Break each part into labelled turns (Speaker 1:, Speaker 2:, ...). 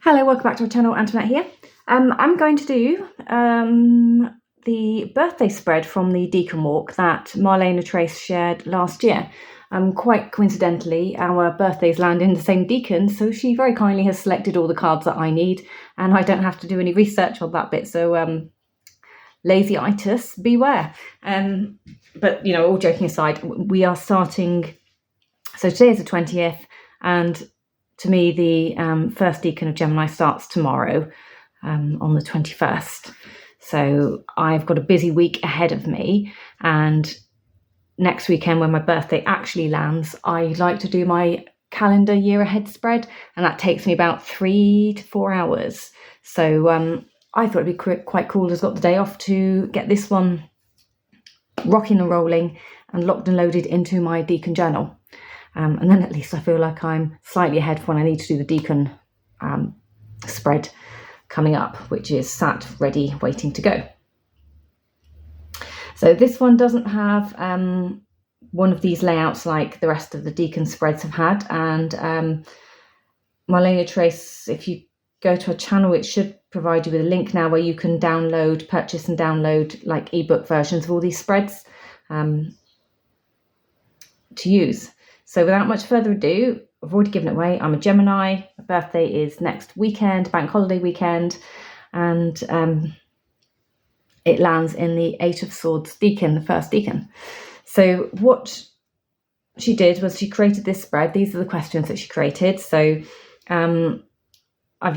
Speaker 1: Hello, welcome back to our channel. Antoinette here. I'm going to do the birthday spread from the Decan Walk that Marlene Theresa shared last year. Quite coincidentally, our birthdays land in the same Decan, so she very kindly has selected all the cards that I need, and I don't have to do any research on that bit. So lazy-itis, beware. But all joking aside, we are starting. So today is the 20th, and to me, the first Decan of Gemini starts tomorrow on the 21st. So I've got a busy week ahead of me. And next weekend, when my birthday actually lands, I like to do my calendar year ahead spread. And that takes me about 3 to 4 hours. So I thought it'd be quite cool to have got the day off to get this one rocking and rolling and locked and loaded into my Decan journal. And then at least I feel like I'm slightly ahead for when I need to do the Decan spread coming up, which is sat ready, waiting to go. So this one doesn't have one of these layouts like the rest of the Decan spreads have had. And Marlene Theresa, if you go to a channel, it should provide you with a link now where you can purchase and download like ebook versions of all these spreads to use. So without much further ado, I've already given it away. I'm a Gemini. My birthday is next weekend, bank holiday weekend. And it lands in the 8 of Swords Decan, the first Decan. So what she did was she created this spread. These are the questions that she created. So I'm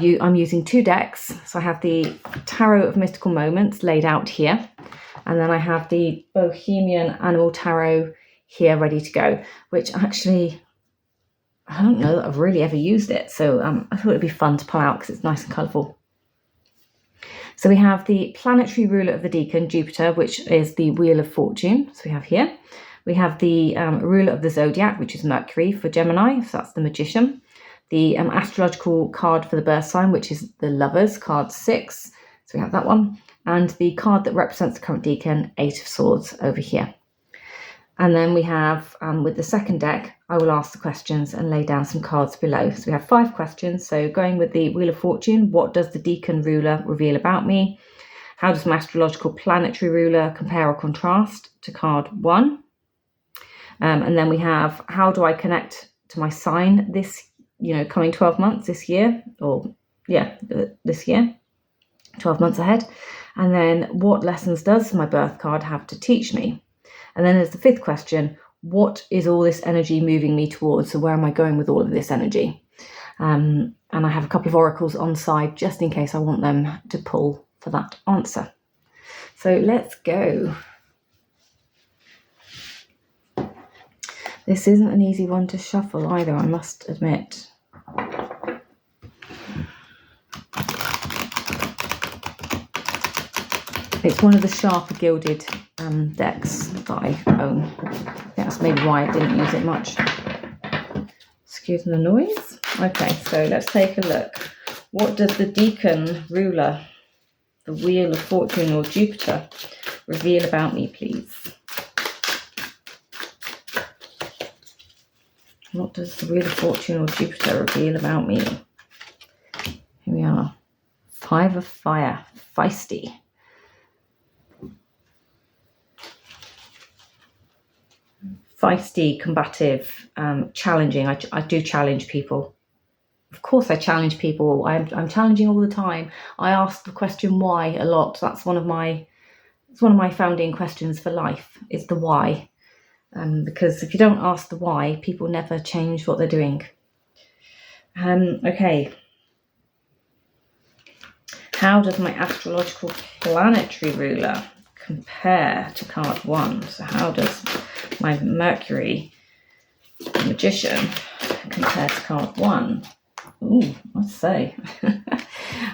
Speaker 1: using 2 decks. So I have the Tarot of Mystical Moments laid out here. And then I have the Bohemian Animal Tarot here ready to go, which actually I don't know that I've really ever used it, so I thought it'd be fun to pull out because it's nice and colourful. So we have the planetary ruler of the Decan, Jupiter, which is the Wheel of Fortune. So we have here. We have the ruler of the zodiac, which is Mercury for Gemini, so that's the Magician. The astrological card for the birth sign, which is the Lovers, card 6. So we have that one. And the card that represents the current Decan, 8 of Swords over here. And then we have, with the second deck, I will ask the questions and lay down some cards below. So we have 5 questions. So going with the Wheel of Fortune, what does the Decan ruler reveal about me? How does my astrological planetary ruler compare or contrast to card 1? And then we have, how do I connect to my sign this, coming 12 months this year? This year, 12 months ahead. And then what lessons does my birth card have to teach me? And then there's the 5th question, what is all this energy moving me towards? So where am I going with all of this energy? And I have a couple of oracles on side just in case I want them to pull for that answer. So let's go. This isn't an easy one to shuffle either, I must admit. It's one of the sharper gilded decks that I own. That's maybe why I didn't use it much. Excuse the noise. Okay, so let's take a look. What does the Decan ruler, the Wheel of Fortune or Jupiter, reveal about me, please? What does the Wheel of Fortune or Jupiter reveal about me? Here we are. 5 of Fire, feisty. Feisty, combative, challenging. I do challenge people. Of course I challenge people. I'm challenging all the time. I ask the question why a lot. That's one of my founding questions for life, is the why. Because if you don't ask the why, people never change what they're doing. Okay. How does my astrological planetary ruler compare to card 1? So how does my Mercury Magician compare to card 1? Ooh, let's say.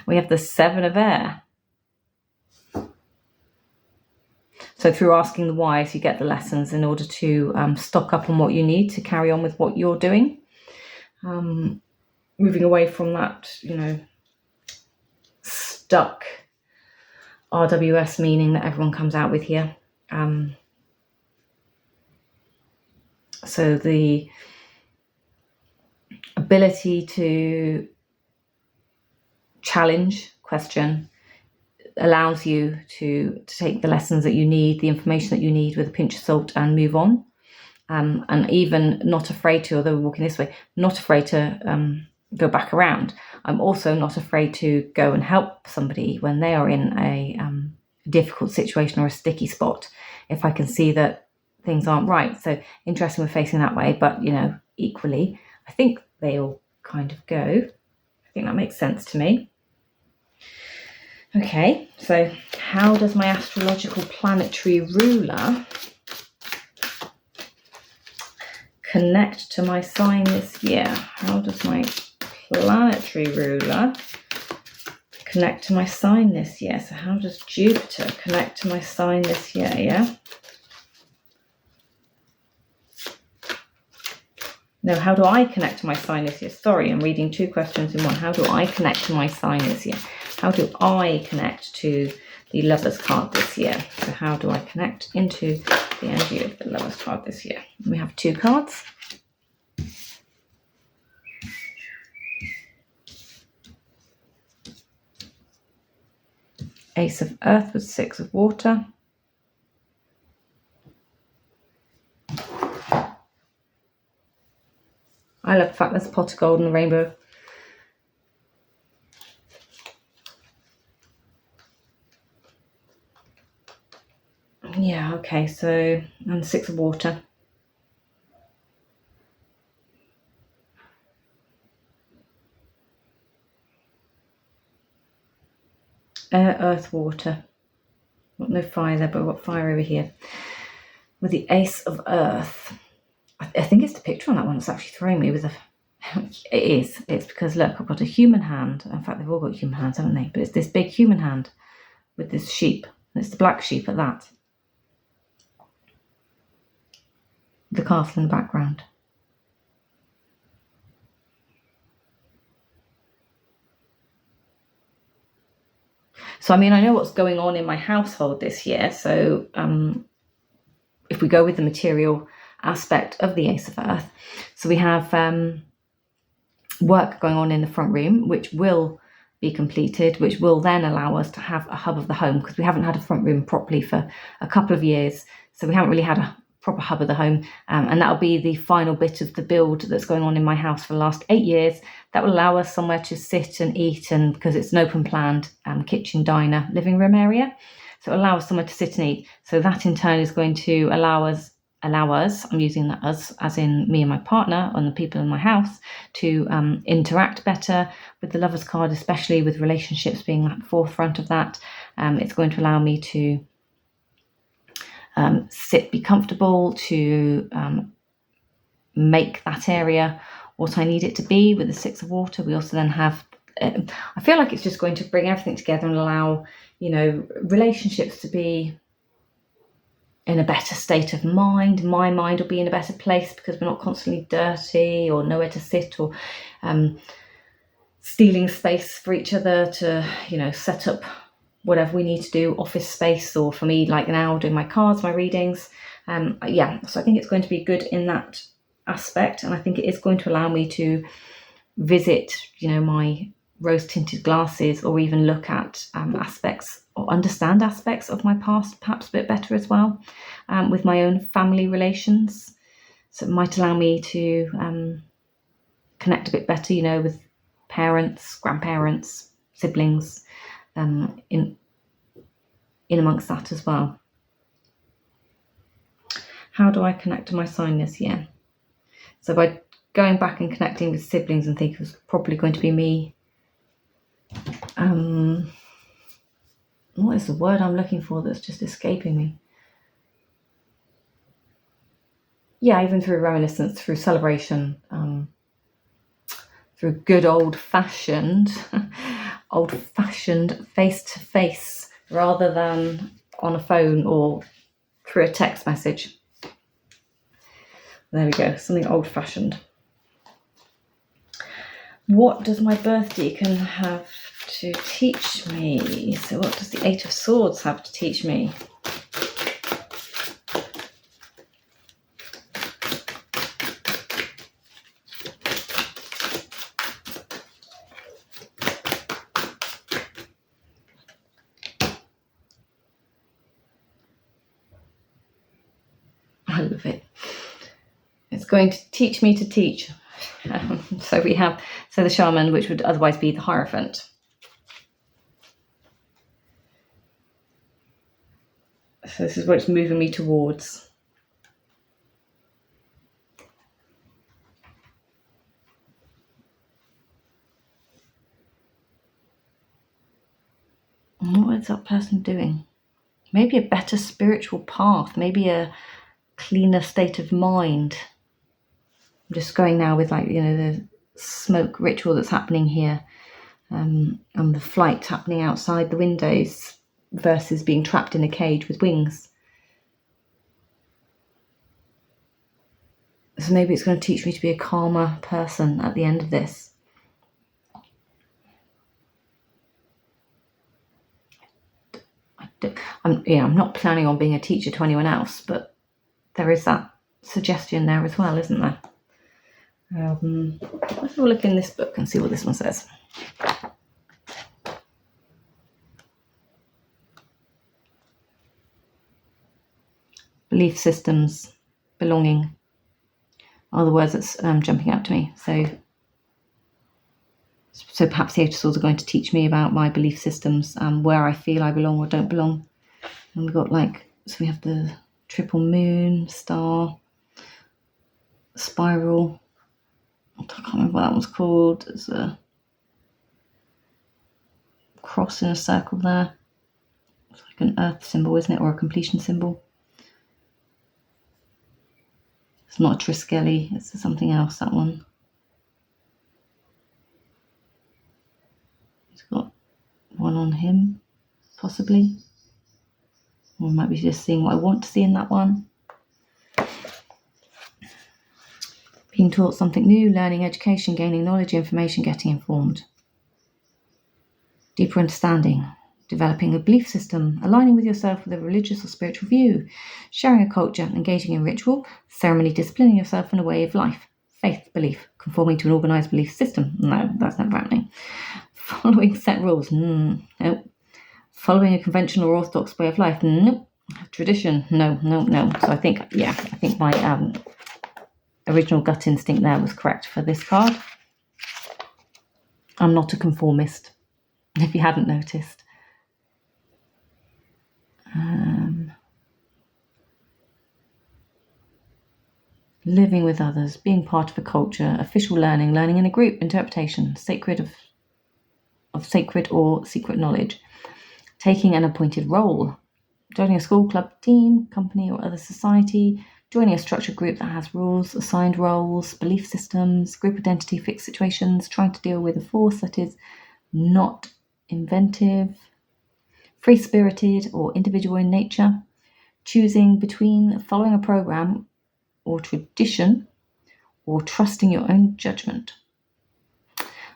Speaker 1: We have the 7 of Air. So through asking the whys, you get the lessons in order to stock up on what you need to carry on with what you're doing. Moving away from that, stuck RWS meaning that everyone comes out with here. So the ability to challenge question allows you to take the lessons that you need, the information that you need with a pinch of salt and move on. And even not afraid to, although we're walking this way, not afraid to go back around. I'm also not afraid to go and help somebody when they are in a difficult situation or a sticky spot, if I can see that things aren't right. So interesting we're facing that way, but equally, I think they all kind of go. I think that makes sense to me. Okay, so how does my astrological planetary ruler connect to my sign this year? How does my planetary ruler connect to my sign this year? So how does Jupiter connect to my sign this year? Yeah. No, how do I connect to my sign this year? Sorry, I'm reading two questions in one. How do I connect to my sign this year? How do I connect to the Lovers card this year? So how do I connect into the energy of the Lovers card this year? We have two cards. Ace of Earth with Six of Water. I love the fact there's a pot of gold and a rainbow. Yeah, okay, so, and Six of Water. Air, Earth, Water. No fire there, but we've got fire over here. With the Ace of Earth. I think it's the picture on that one that's actually throwing me with a... It is. It's because, look, I've got a human hand. In fact, they've all got human hands, haven't they? But it's this big human hand with this sheep. And it's the black sheep at that. The castle in the background. So, I mean, I know what's going on in my household this year. So if we go with the material aspect of the Ace of Earth, so we have work going on in the front room, which will be completed, which will then allow us to have a hub of the home, because we haven't had a front room properly for a couple of years. So we haven't really had a proper hub of the home, and that'll be the final bit of the build that's going on in my house for the last 8 years. That will allow us somewhere to sit and eat, and because it's an open planned kitchen, diner, living room area, so it'll allow us somewhere to sit and eat. So that in turn is going to allow us, I'm using that us as in me and my partner and the people in my house, to interact better with the Lovers card, especially with relationships being at the forefront of that. It's going to allow me to sit, be comfortable, to make that area what I need it to be with the Six of Water. We also then have, I feel like it's just going to bring everything together and allow, relationships to be in a better state of mind. My mind will be in a better place because we're not constantly dirty or nowhere to sit, or stealing space for each other to, set up whatever we need to do, office space, or for me, like now, doing my cards, my readings. So I think it's going to be good in that aspect, and I think it is going to allow me to visit, my rose-tinted glasses, or even look at aspects or understand aspects of my past perhaps a bit better as well, with my own family relations. So it might allow me to connect a bit better, with parents, grandparents, siblings, in amongst that as well. How do I connect to my sign this year? So by going back and connecting with siblings, and think it was probably going to be me. What is the word I'm looking for that's just escaping me? Yeah, even through reminiscence, through celebration, through good old-fashioned face-to-face, rather than on a phone or through a text message. There we go, something old-fashioned. What does my birth decan have to teach me? So what does the Eight of Swords have to teach me? of it. It's going to teach me to teach. So the shaman, which would otherwise be the Hierophant. So this is what it's moving me towards. And what is that person doing? Maybe a better spiritual path, maybe a cleaner state of mind. I'm just going now with the smoke ritual that's happening here, and the flight happening outside the windows versus being trapped in a cage with wings. So maybe it's going to teach me to be a calmer person at the end of this. I'm not planning on being a teacher to anyone else, but there is that suggestion there as well, isn't there? Let's have a look in this book and see what this one says. Belief systems, belonging are the words that's jumping out to me. So perhaps the Eight of Swords are going to teach me about my belief systems, where I feel I belong or don't belong. And we've got so we have the triple moon, star, spiral. I can't remember what that one's called. There's a cross in a circle there. It's like an earth symbol, isn't it? Or a completion symbol. It's not a Triskeli, it's something else, that one. He's got one on him, possibly. Or I might be just seeing what I want to see in that one. Being taught something new, learning, education, gaining knowledge, information, getting informed. Deeper understanding, developing a belief system, aligning with yourself with a religious or spiritual view, sharing a culture, engaging in ritual, ceremony, disciplining yourself in a way of life, faith, belief, conforming to an organised belief system. No, that's never happening. Following set rules. Nope. Following a conventional or orthodox way of life. Nope. Tradition. No. So I think my original gut instinct there was correct for this card. I'm not a conformist, if you hadn't noticed. Living with others, being part of a culture, official learning in a group, interpretation, sacred or secret knowledge, taking an appointed role, joining a school, club, team, company or other society, joining a structured group that has rules, assigned roles, belief systems, group identity, fixed situations, trying to deal with a force that is not inventive, free-spirited or individual in nature, choosing between following a program or tradition or trusting your own judgment.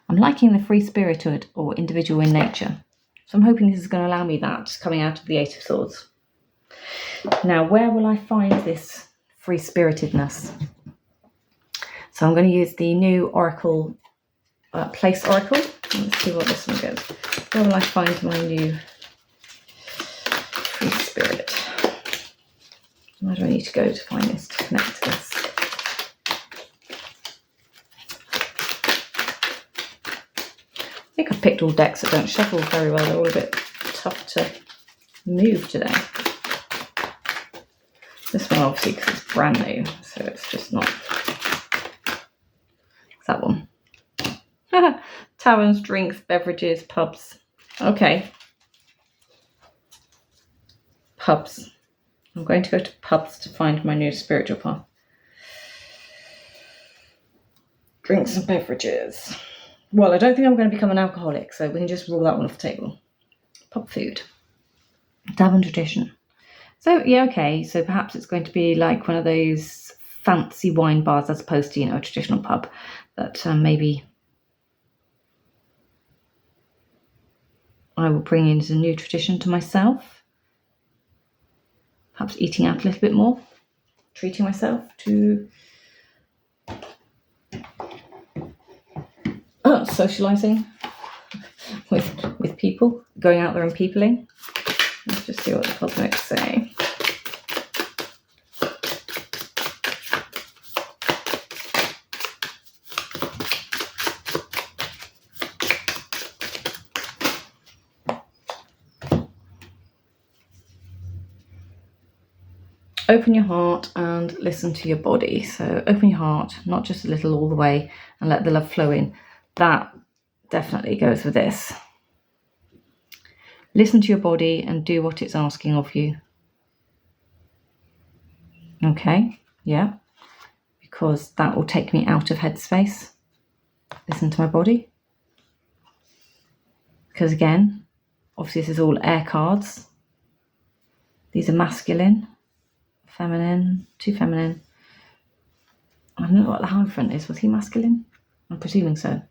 Speaker 1: I'm liking the free-spirited or individual in nature. So I'm hoping this is going to allow me that coming out of the Eight of Swords. Now, where will I find this free-spiritedness? So I'm going to use the new Oracle, Place Oracle. Let's see what this one goes. Where will I find my new free spirit? Where do I need to go to find this, to connect to this? I think I've picked all decks that don't shuffle very well. They're all a bit tough to move today. This one obviously because it's brand new, so it's just not. It's that one. Taverns, drinks, beverages, pubs. Okay. Pubs. I'm going to go to pubs to find my new spiritual path. Drinks and beverages. Well, I don't think I'm going to become an alcoholic, so we can just rule that one off the table. Pub food. Tavern tradition. So, yeah, okay. So perhaps it's going to be like one of those fancy wine bars as opposed to, a traditional pub that maybe I will bring in as a new tradition to myself. Perhaps eating out a little bit more, treating myself to socialising with people, going out there and peopling. Let's just see what the cosmics say. open your heart and listen to your body. So open your heart, not just a little, all the way, and let the love flow in. That definitely goes with this. Listen to your body and do what it's asking of you. Okay, yeah, because that will take me out of headspace. Listen to my body. Because again, obviously this is all air cards. These are masculine, feminine, too feminine. I don't know what the Hierophant is. Was he masculine? I'm presuming so.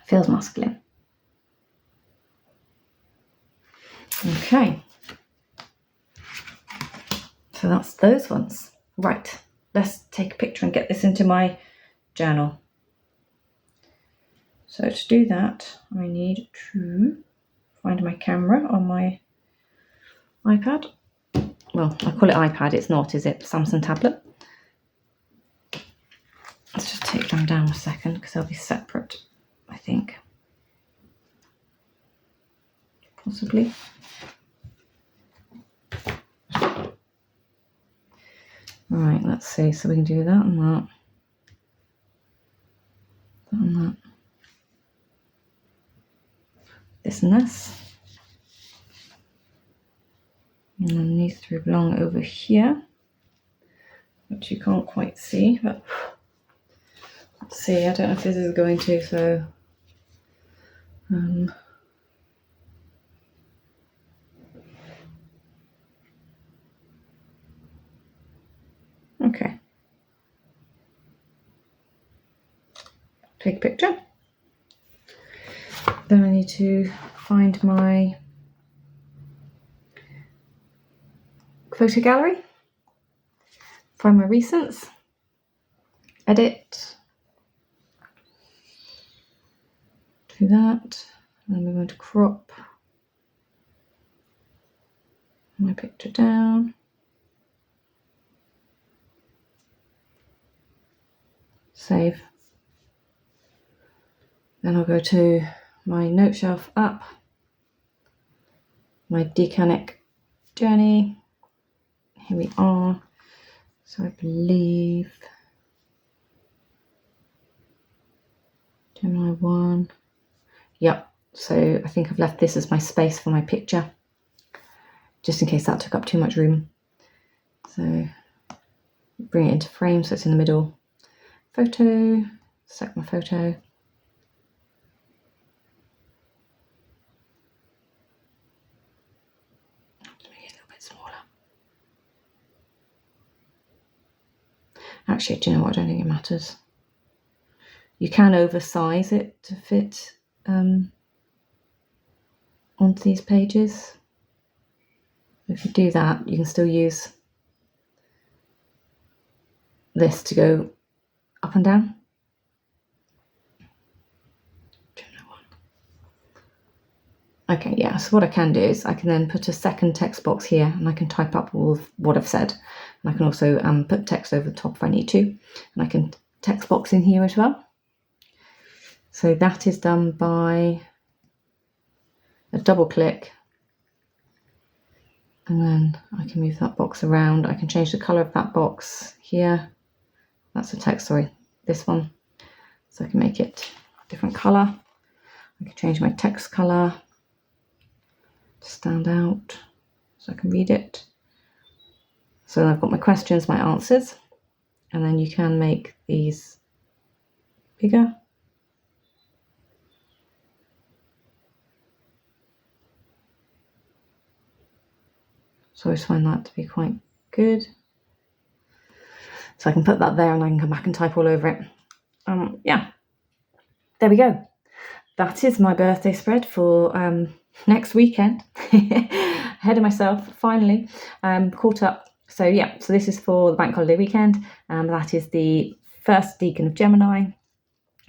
Speaker 1: Feels masculine. Okay. So that's those ones. Right. Let's take a picture and get this into my journal. So to do that, I need to find my camera on my iPad. Well, I call it iPad. It's not, is it? Samsung tablet. Let's just take them down a second because they'll be separate, I think. Possibly. Right, let's see. So we can do that and that. That and that. This and this. And then these three belong over here, which you can't quite see, but let's see. I don't know if this is going to, so okay. Take a picture. Then I need to find my photo gallery, find my recents, edit, do that, and then we're going to crop my picture down, save. Then I'll go to my note shelf app, my Decan journey. Here we are. So I believe Gemini 1. Yep. So I think I've left this as my space for my picture, just in case that took up too much room. So bring it into frame so it's in the middle. Photo, select my photo. Actually, do you know what? I don't think it matters. You can oversize it to fit onto these pages. If you do that, you can still use this to go up and down. Okay, yeah, so what I can do is I can then put a second text box here and I can type up all of what I've said. And I can also put text over the top if I need to. And I can text box in here as well. So that is done by a double click. And then I can move that box around. I can change the colour of that box here. That's the text, sorry, this one. So I can make it a different colour. I can change my text colour to stand out so I can read it. So I've got my questions, my answers, and then you can make these bigger. So I just find that to be quite good. So I can put that there and I can come back and type all over it. Yeah, there we go. That is my birthday spread for next weekend. Ahead of myself, finally, caught up. So yeah, so this is for the bank holiday weekend. That is the first Decan of Gemini,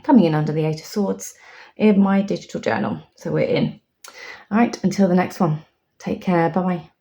Speaker 1: coming in under the 8 of Swords in my digital journal. So we're in. All right, until the next one. Take care. Bye-bye.